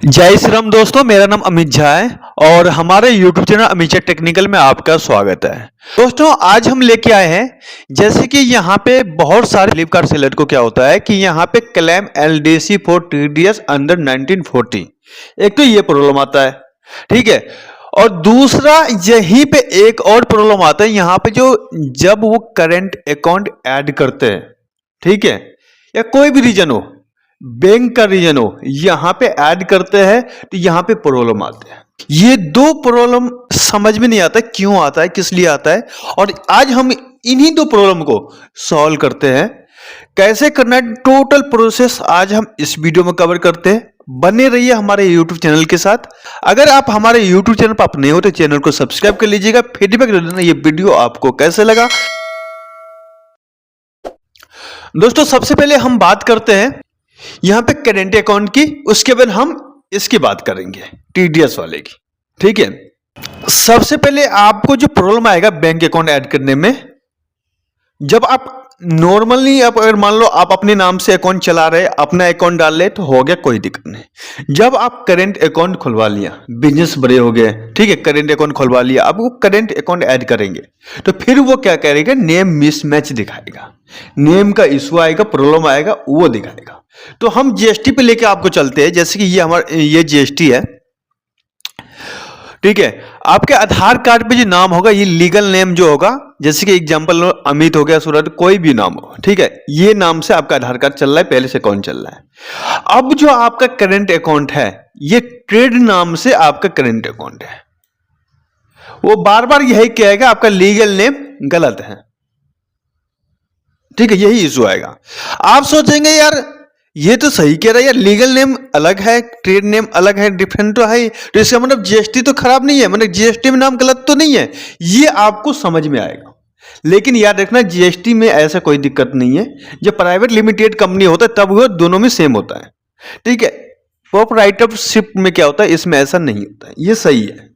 जय श्री राम दोस्तों, मेरा नाम अमित झा है और हमारे YouTube channel Amit Jha technical में आपका स्वागत है। दोस्तों आज हम लेके आए हैं, जैसे कि यहाँ पे बहुत सारे फ्लिपकार्ट सेलर को क्या होता है कि यहाँ पे claim LDC for TDS under 1940, एक तो ये प्रॉब्लम आता है, ठीक है। और दूसरा यहीं पे एक और प्रॉब्लम आता है, यहाँ पे जो जब वो करंट अकाउंट ऐड करते हैं, ठीक है, या कोई भी रीजन हो, बैंक का रीजन हो, यहां पे ऐड करते हैं तो यहां पे प्रॉब्लम आते हैं। ये दो प्रॉब्लम समझ में नहीं आता क्यों आता है, किस लिए आता है, और आज हम इन्हीं दो प्रॉब्लम को सॉल्व करते हैं। कैसे करना है टोटल प्रोसेस आज हम इस वीडियो में कवर करते हैं। बने रहिए हमारे YouTube चैनल के साथ। अगर आप हमारे YouTube चैनल पर नए हो तो चैनल को सब्सक्राइब कर लीजिएगा। फीडबैक दे देना ये वीडियो आपको कैसे लगा। दोस्तों सबसे पहले हम बात करते हैं यहां पे करेंट अकाउंट की, उसके बाद हम इसकी बात करेंगे TDS वाले की, ठीक है। सबसे पहले आपको जो प्रॉब्लम आएगा बैंक अकाउंट ऐड करने में, जब आप नॉर्मली आप अगर मान लो आप अपने नाम से अकाउंट चला रहे, अपना अकाउंट डाल रहे तो हो गया, कोई दिक्कत नहीं। जब आप करेंट अकाउंट खुलवा लिया, बिजनेस बड़े हो गए, ठीक है, करेंट अकाउंट खुलवा लिया, अब वो करेंट अकाउंट ऐड करेंगे तो फिर वो क्या करेगा, नेम मिसमैच दिखाएगा, नेम का इशू आएगा, प्रॉब्लम आएगा, वो दिखाएगा। तो हम GST पे लेके आपको चलते हैं। जैसे कि ये GST है, ठीक है। आपके आधार कार्ड पे जो नाम होगा, ये लीगल नेम जो होगा, जैसे कि एग्जांपल अमित हो गया, सूरज, कोई भी नाम हो, ठीक है, ये नाम से आपका आधार कार्ड चल रहा है, पहले से अकाउंट चल रहा है। अब जो आपका करंट अकाउंट है, ये ट्रेड नाम से आपका करंट अकाउंट है, वो बार बार यही कहेगा आपका लीगल नेम गलत है, ठीक है, यही इशू आएगा। आप सोचेंगे यार ये तो सही कह रहा है यार, लीगल नेम अलग है, ट्रेड नेम अलग है, डिफरेंट तो है, तो इसका मतलब GST तो खराब नहीं है, मतलब GST में नाम गलत तो नहीं है, ये आपको समझ में आएगा। लेकिन याद रखना GST में ऐसा कोई दिक्कत नहीं है। जब प्राइवेट लिमिटेड कंपनी होता है तब वो दोनों में सेम होता है, ठीक है। प्रोप्राइटरशिप में क्या होता है, इसमें ऐसा नहीं होता है, ये सही है।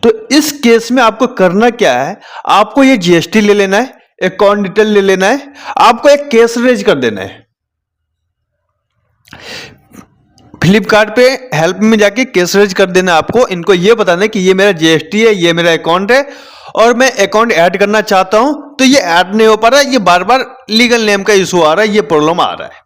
तो इस केस में आपको करना क्या है, आपको ये GST ले लेना है, अकाउंट डिटेल ले लेना है, आपको एक केस रेज कर देना है। फ्लिपकार्ट पे हेल्प में जाके केस रेज कर देना आपको, इनको ये बताना है कि ये मेरा GST है, ये मेरा अकाउंट है और मैं अकाउंट ऐड करना चाहता हूं, तो ये ऐड नहीं हो पा रहा है, ये बार बार लीगल नेम का इशू आ रहा है, ये प्रॉब्लम आ रहा है।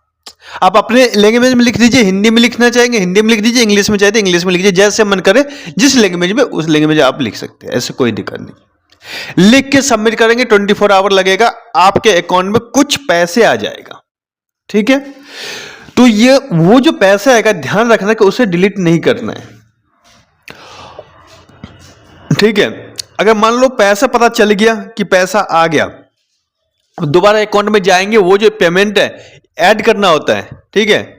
आप अपने लैंग्वेज में लिख दीजिए, हिंदी में लिखना चाहेंगे हिंदी में लिख दीजिए, इंग्लिश में चाहे तो इंग्लिश में लिख दीजिए, जैसे मन करे जिस लैंग्वेज में उस लैंग्वेज आप लिख सकते हैं, ऐसे कोई दिक्कत नहीं। लिख के सबमिट करेंगे, 24 आवर लगेगा, आपके अकाउंट में कुछ पैसे आ जाएगा, ठीक है। तो ये वो जो पैसा आएगा, ध्यान रखना कि उसे डिलीट नहीं करना है, ठीक है। अगर मान लो पैसा पता चल गया कि पैसा आ गया, दोबारा अकाउंट में जाएंगे, वो जो पेमेंट है ऐड करना होता है, ठीक है,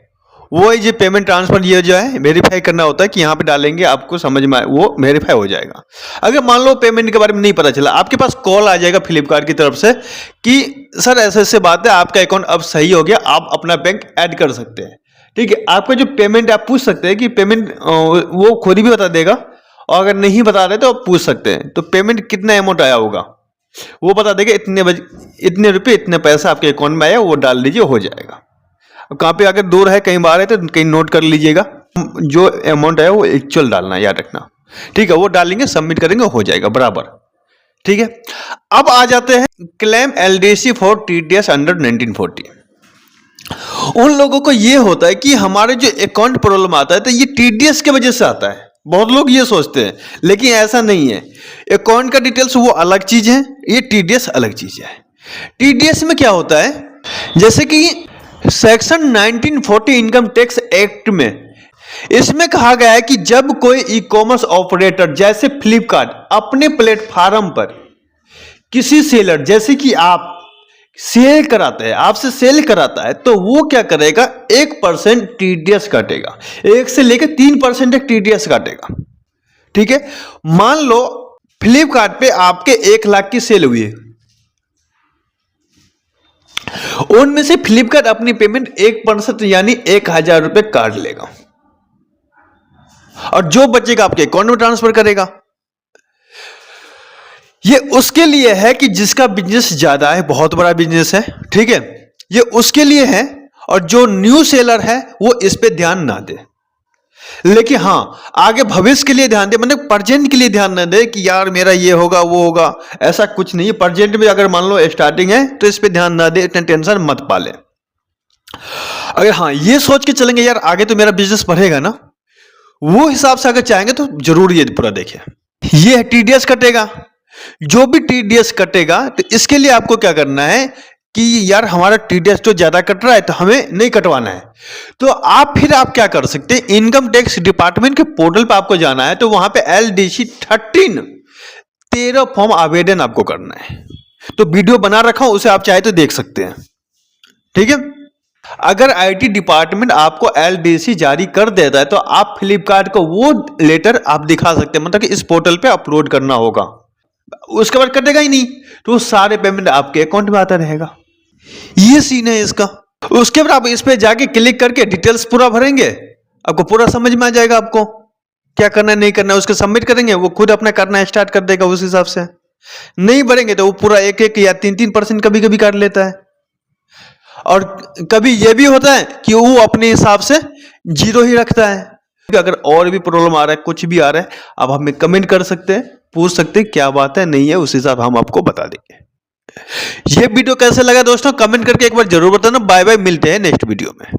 वो ये पेमेंट ट्रांसफर ये जो है वेरीफाई करना होता है कि यहाँ पे डालेंगे, आपको समझ में वो वेरीफाई हो जाएगा। अगर मान लो पेमेंट के बारे में नहीं पता चला, आपके पास कॉल आ जाएगा फ्लिपकार्ट की तरफ से कि सर ऐसे ऐसे बात है, आपका अकाउंट अब सही हो गया, आप अपना बैंक ऐड कर सकते हैं, ठीक है। आपका जो पेमेंट आप पूछ सकते हैं कि पेमेंट वो खुद भी बता देगा, और अगर नहीं बता रहे तो आप पूछ सकते हैं तो पेमेंट कितना अमाउंट आया होगा वो बता देगा, इतने रुपये इतने पैसा आपके अकाउंट में आया, वो डाल दीजिए, हो जाएगा। कहाँ पे अगर दूर है, कहीं बाहर है तो कहीं नोट कर लीजिएगा, जो अमाउंट है वो एक्चुअल डालना, याद रखना, ठीक है। वो डालेंगे, सबमिट करेंगे, हो जाएगा बराबर, ठीक है। अब आ जाते हैं claim LDC for TDS under 1940। उन लोगों को ये होता है कि हमारे जो अकाउंट प्रॉब्लम आता है तो ये TDS की वजह से आता है, बहुत लोग ये सोचते हैं, लेकिन ऐसा नहीं है। अकाउंट का डिटेल्स वो अलग चीज है, ये TDS अलग चीज है। TDS में क्या होता है, जैसे कि सेक्शन 1940 इनकम टैक्स एक्ट में इसमें कहा गया है कि जब कोई ई-कॉमर्स ऑपरेटर जैसे फ्लिपकार्ट अपने प्लेटफॉर्म पर किसी सेलर, जैसे कि आप सेल कराते हैं, आपसे सेल कराता है, तो वो क्या करेगा, 1% TDS काटेगा, 1 से लेकर 3% तक TDS काटेगा, ठीक है। मान लो फ्लिपकार्ट पे आपके 1 लाख की सेल हुई है, उनमें से फ्लिपकार्ट अपनी पेमेंट 1% यानी 1000 रुपए काट लेगा, और जो बचेगा आपके अकाउंट में ट्रांसफर करेगा। ये उसके लिए है कि जिसका बिजनेस ज्यादा है, बहुत बड़ा बिजनेस है, ठीक है, ये उसके लिए है, और जो न्यू सेलर है वो इस पे ध्यान ना दे, लेकिन हाँ, आगे भविष्य के लिए ध्यान दे, मतलब प्रेजेंट के लिए ध्यान न दे कि यार मेरा ये होगा वो होगा, ऐसा कुछ नहीं है। प्रेजेंट में अगर मान लो स्टार्टिंग है तो इस पे ध्यान ना दे, इतना टेंशन मत पाले। अगर हाँ ये सोच के चलेंगे यार आगे तो मेरा बिजनेस बढ़ेगा ना, वो हिसाब से अगर चाहेंगे तो जरूर ये पूरा देखिए। ये है टीडीएस कटेगा, जो भी टीडीएस कटेगा तो इसके लिए आपको क्या करना है कि यार हमारा टीडीएस तो ज्यादा कट रहा है तो हमें नहीं कटवाना है, तो आप क्या कर सकते हैं, इनकम टैक्स डिपार्टमेंट के पोर्टल पे आपको जाना है, तो वहां पे LDC 13 फॉर्म आवेदन आपको करना है। तो वीडियो बना रखा हूं, उसे आप चाहे तो देख सकते हैं, ठीक है। अगर IT डिपार्टमेंट आपको LDC जारी कर देता है तो आप फ्लिपकार्ट को वो लेटर आप दिखा सकते हैं, मतलब कि इस पोर्टल पे अपलोड करना होगा। उसके बाद कटेगा ही नहीं, तो सारे पेमेंट आपके अकाउंट में आता रहेगा। ये सीन है इसका। उसके बाद आप इस पे जाके क्लिक करके डिटेल्स पूरा भरेंगे, आपको पूरा समझ में आ जाएगा आपको क्या करना है नहीं करना है। उसके सबमिट करेंगे, वो खुद अपना करना स्टार्ट कर देगा उस हिसाब से। नहीं भरेंगे तो वो पूरा 1-1 या 3-3% कभी कभी काट लेता है। और कभी ये भी होता है कि वो अपने हिसाब से 0 ही रखता है। अगर और भी प्रॉब्लम आ रहा है, कुछ भी आ रहा है, आप हमें कमेंट कर सकते हैं, पूछ सकते हैं क्या बात है नहीं है, उस हिसाब हम आपको बता देंगे। ये वीडियो कैसे लगा दोस्तों, कमेंट करके एक बार जरूर बताना। बाय बाय, मिलते हैं नेक्स्ट वीडियो में।